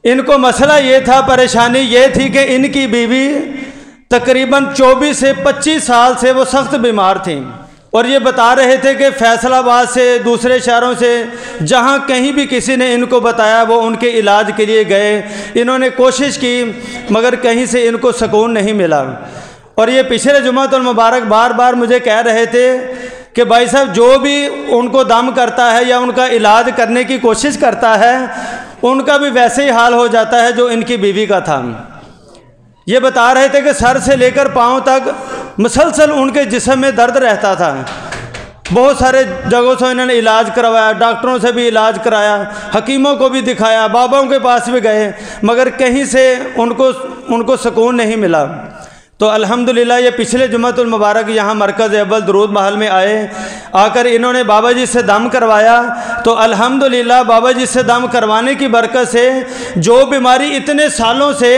इनको मसला ये था, परेशानी ये थी कि इनकी बीवी तकरीबन 24 से 25 साल से वो सख्त बीमार थी और ये बता रहे थे कि फैसलाबाद से, दूसरे शहरों से, जहाँ कहीं भी किसी ने इनको बताया वो उनके इलाज के लिए गए। इन्होंने कोशिश की मगर कहीं से इनको सुकून नहीं मिला। और ये पिछले जुमातुल मुबारक बार बार मुझे कह रहे थे कि भाई साहब जो भी उनको दम करता है या उनका इलाज करने की कोशिश करता है उनका भी वैसे ही हाल हो जाता है जो इनकी बीवी का था। ये बता रहे थे कि सर से लेकर पाँव तक मुसलसल उनके जिस्म में दर्द रहता था। बहुत सारे जगहों से इन्होंने इलाज करवाया, डॉक्टरों से भी इलाज कराया, हकीमों को भी दिखाया, बाबाओं के पास भी गए, मगर कहीं से उनको सुकून नहीं मिला। तो अल्हम्दुलिल्लाह ये पिछले जुमातुल मुबारक यहाँ मरकज़ अव्वल दुरूद महल में आए, आकर इन्होंने बाबा जी से दम करवाया। तो अल्हम्दुलिल्लाह बाबा जी से दम करवाने की बरकत से जो बीमारी इतने सालों से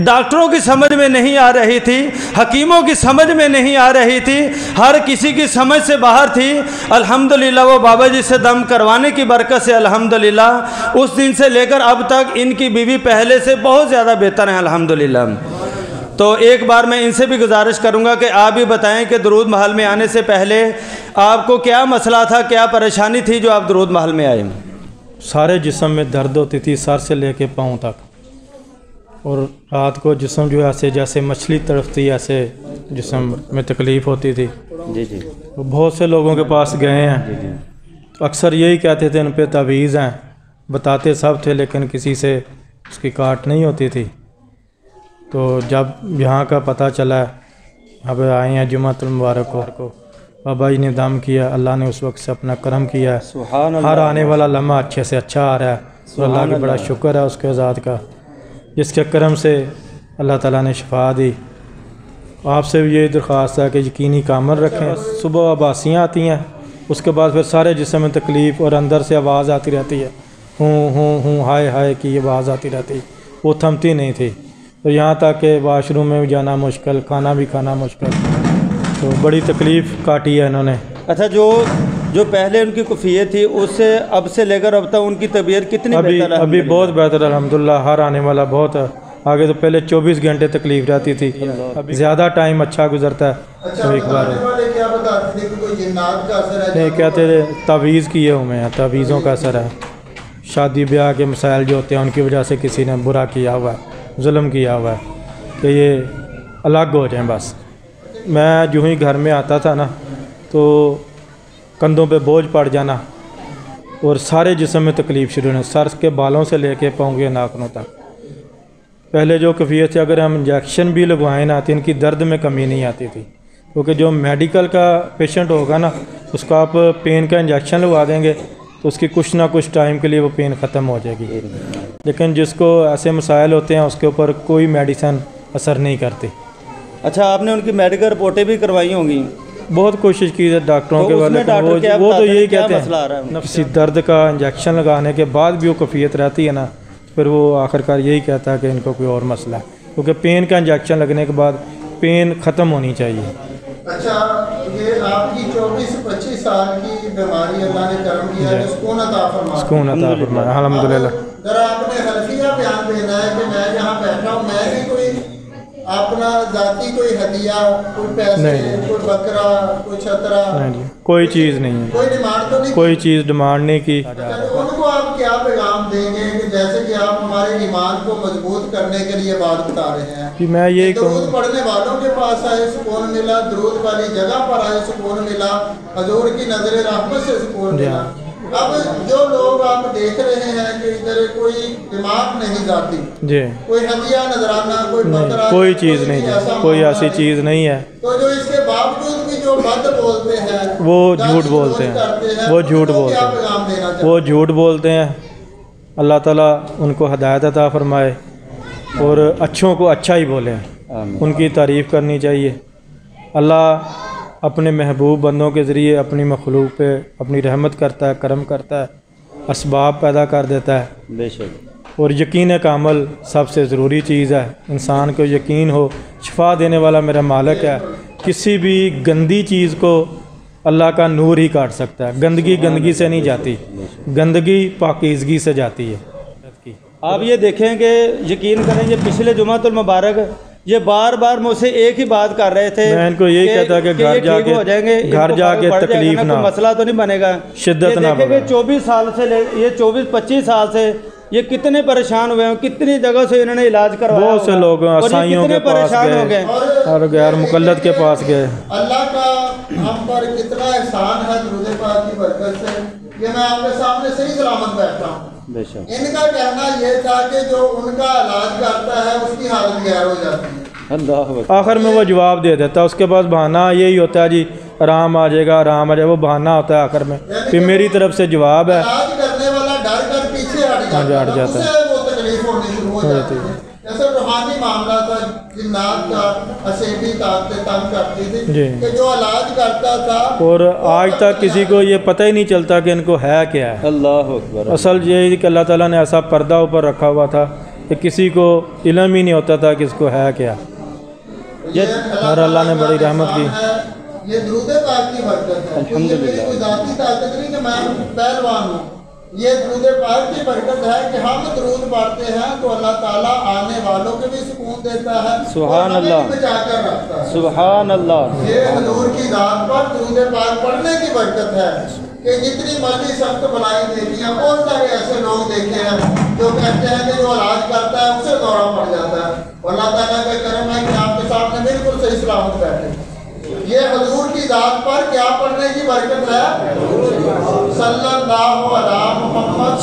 डॉक्टरों की समझ में नहीं आ रही थी, हकीमों की समझ में नहीं आ रही थी, हर किसी की समझ से बाहर थी, अल्हम्दुलिल्लाह वो बाबा जी से दम करवाने की बरकत से अल्हम्दुलिल्लाह उस दिन से लेकर अब तक इनकी बीवी पहले से बहुत ज़्यादा बेहतर है अल्हम्दुलिल्लाह। तो एक बार मैं इनसे भी गुजारिश करूंगा कि आप भी बताएं कि दुरूद महल में आने से पहले आपको क्या मसला था, क्या परेशानी थी जो आप दुरूद महल में आए? सारे जिस्म में दर्द होती थी, सर से लेके पाँव तक, और रात को जिस्म जो ऐसे जैसे मछली तड़पती ऐसे जिस्म में तकलीफ़ होती थी। जी जी। तो बहुत से लोगों के पास गए हैं, तो अक्सर यही कहते थे उन पर तावीज़ हैं, बताते सब थे लेकिन किसी से उसकी काट नहीं होती थी। तो जब यहाँ का पता चला, अब आए हैं जुमातुल मुबारक को, बाबा जी ने दम किया, अल्लाह ने उस वक्त से अपना करम किया है। हर आने वाला लम्हा अच्छे से अच्छा आ रहा है, तो अल्लाह का बड़ा शुक्र है उसके ज़ात का, जिसके करम से अल्लाह ताला ने शिफा दी। आपसे भी ये दरख्वास्त है कि यकीनी कामल रखें। सुबह आबासियाँ आती हैं, उसके बाद फिर सारे जिस्म में तकलीफ़ और अंदर से आवाज़ आती रहती है, हूँ हाय हाय की आवाज़ आती रहती, वो थमती नहीं थी। तो यहाँ तक कि वाशरूम में भी जाना मुश्किल, खाना भी खाना मुश्किल, तो बड़ी तकलीफ़ काटी है इन्होंने। अच्छा, जो पहले उनकी कैफियत थी उससे अब से लेकर अब तक उनकी तबीयत कितनी बेहतर है? अभी बहुत बेहतर अल्हम्दुलिल्लाह, हर आने वाला बहुत आगे। तो पहले 24 घंटे तकलीफ़ रहती थी, अभी ज़्यादा टाइम अच्छा गुजरता है। अच्छा, तो एक बार नहीं कहते थे तावीज़ किए हुए हैं, तावीज़ों का असर है। शादी ब्याह के मसाइल जो होते हैं उनकी वजह से किसी ने बुरा किया हुआ है, जुल्म किया हुआ है कि ये अलग हो जाएं। बस मैं जो ही घर में आता था ना, तो कंधों पे बोझ पड़ जाना और सारे जिस्म में तकलीफ़ शुरू होना, सर के बालों से लेके पाँव के नाखूनों तक। पहले जो कैफियत थी, अगर हम इंजेक्शन भी लगवाएं ना तो इनकी दर्द में कमी नहीं आती थी, क्योंकि जो मेडिकल का पेशेंट होगा ना उसका आप पेन का इंजेक्शन लगवा देंगे तो उसकी कुछ ना कुछ टाइम के लिए वो पेन ख़त्म हो जाएगी। लेकिन जिसको ऐसे मसाइल होते हैं उसके ऊपर कोई मेडिसिन असर नहीं करती। अच्छा, आपने उनकी मेडिकल रिपोर्टें भी करवाई होंगी? बहुत कोशिश की है डॉक्टरों के वाले, वो तो यही कहते हैं किसी दर्द का इंजेक्शन लगाने के बाद भी वो कैफियत रहती है ना, फिर वो आखिरकार यही कहता है कि इनको कोई और मसला है, क्योंकि पेन का इंजेक्शन लगने के बाद पेन ख़त्म होनी चाहिए। अच्छा, ये आपकी 24-25 साल की बीमारी अल्लाह ने करम किया है, सुकून अता फरमाया अल्हम्दुलिल्लाह। जरा आपने हल्फिया बयान देना है कि मैं यहाँ बैठा हूँ, मैं भी कोई अपना जाती कोई हदिया, कोई पैसे, कोई बकरा, कोई छतरा, नहीं, कोई चीज़ नहीं है, कोई डिमांड तो नहीं, कोई चीज़ डिमांड नहीं की। उनको आप क्या पैगाम देंगे कि जैसे कि आप हमारे ईमान को मजबूत करने के लिए बात बता रहे हैं कि मैं यही दरूद पढ़ने वालों के पास आए सुकून मिला, दरूद वाली जगह पर आए सुकून मिला, हजूर की नजर रहमत से सुकून मिला। अब जो लोग आप देख रहे हैं कि इधर कोई दिमाग नहीं जाती जी, कोई हदिया नजराना, कोई बकरा, कोई चीज़ नहीं है, कोई ऐसी चीज़ नहीं है, तो जो इसके बावजूद भी जो बद बोलते हैं वो झूठ बोलते हैं, वो झूठ बोलते हैं, वो झूठ बोलते हैं। अल्लाह ताला उनको हिदायत अता फरमाए और अच्छों को अच्छा ही बोलें, उनकी तारीफ़ करनी चाहिए। अल्लाह अपने महबूब बंदों के ज़रिए अपनी मखलूक पे अपनी रहमत करता है, करम करता है, असबाब पैदा कर देता है बेशक। और यकीन कामल सबसे ज़रूरी चीज़ है, इंसान को यकीन हो शिफा देने वाला मेरा मालिक है। किसी भी गंदी चीज़ को अल्लाह का नूर ही काट सकता है। गंदगी गंदगी से नहीं जाती, गंदगी पाकीज़गी से जाती है। आप ये देखें कि यकीन करें, ये पिछले जुमातुल मुबारक ये बार बार मुझसे एक ही बात कर रहे थे। मैं इनको यही कहता कि घर जाके हो जाएंगे, घर जाके तकलीफ ना, मसला तो नहीं बनेगा, शिद्दत ना बने। 24 साल से ये 24-25 साल से ये कितने परेशान हुए हैं, कितनी जगह से इन्होंने इलाज करवाया, बहुत से लोग असाइयों के पास गए और गैर मुकल्लद के पास गए। अल्लाह का हम पर कितना एहसान है दुरूद पाक की बरकत से ये मैं आपके सामने सही सलामत बैठा हूँ। इनका कहना ये था कि जो उनका इलाज करता है उसकी हालत गैर हो जाती है। आखिर में वो जवाब दे देता है, उसके पास बहाना यही होता है, जी आराम आ जाएगा, आराम आ जाएगा, वो बहाना होता है आखिर में। फिर मेरी तरफ से जवाब है, इलाज करने वाला डर कर पीछे हट जाता है, वो तकलीफ होनी शुरू हो जाती है। जैसे रूहानी मामला था, जिन्नात का असेबी ताकतें तंग करती थी कि जो इलाज करता था, और आज तक किसी को ये पता ही नहीं चलता कि इनको है क्या है। अल्लाह अकबर। असल ये कि अल्लाह ताला ने ऐसा पर्दा ऊपर रखा हुआ था कि किसी को इल्म ही नहीं होता था कि इसको है क्या। ये और अल्लाह ने बड़ी रहमत की। ये दुरूद पाक की बरकत है। अल्हम्दुलिल्लाह। कोई ज़ाती ताकत नहीं कि मैं पहलवान हूँ, ये दुरूद पाक की बरकत है कि हम दुरूद पढ़ते हैं तो अल्लाह ताला आने वालों को भी सुकून देता है, सुभान अल्लाह, बचा कर रखता है। सुभान अल्लाह। ये हुजूर की जात पर दुरूद पाक पढ़ने की बरकत है कि जितनी मर्जी सख्त बुलाई देखी है, बहुत सारे ऐसे लोग देखे हैं जो कहते हैं कि जो इलाज करता है उसे दौरा पड़ जाता है। अल्लाह ताला का करम है कि आपके सामने बिल्कुल सही सलामत बैठे। ये हुजूर की जात पर क्या पढ़ने की बरकत है?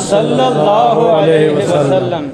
सल्लल्लाहु अलैहि वसल्लम।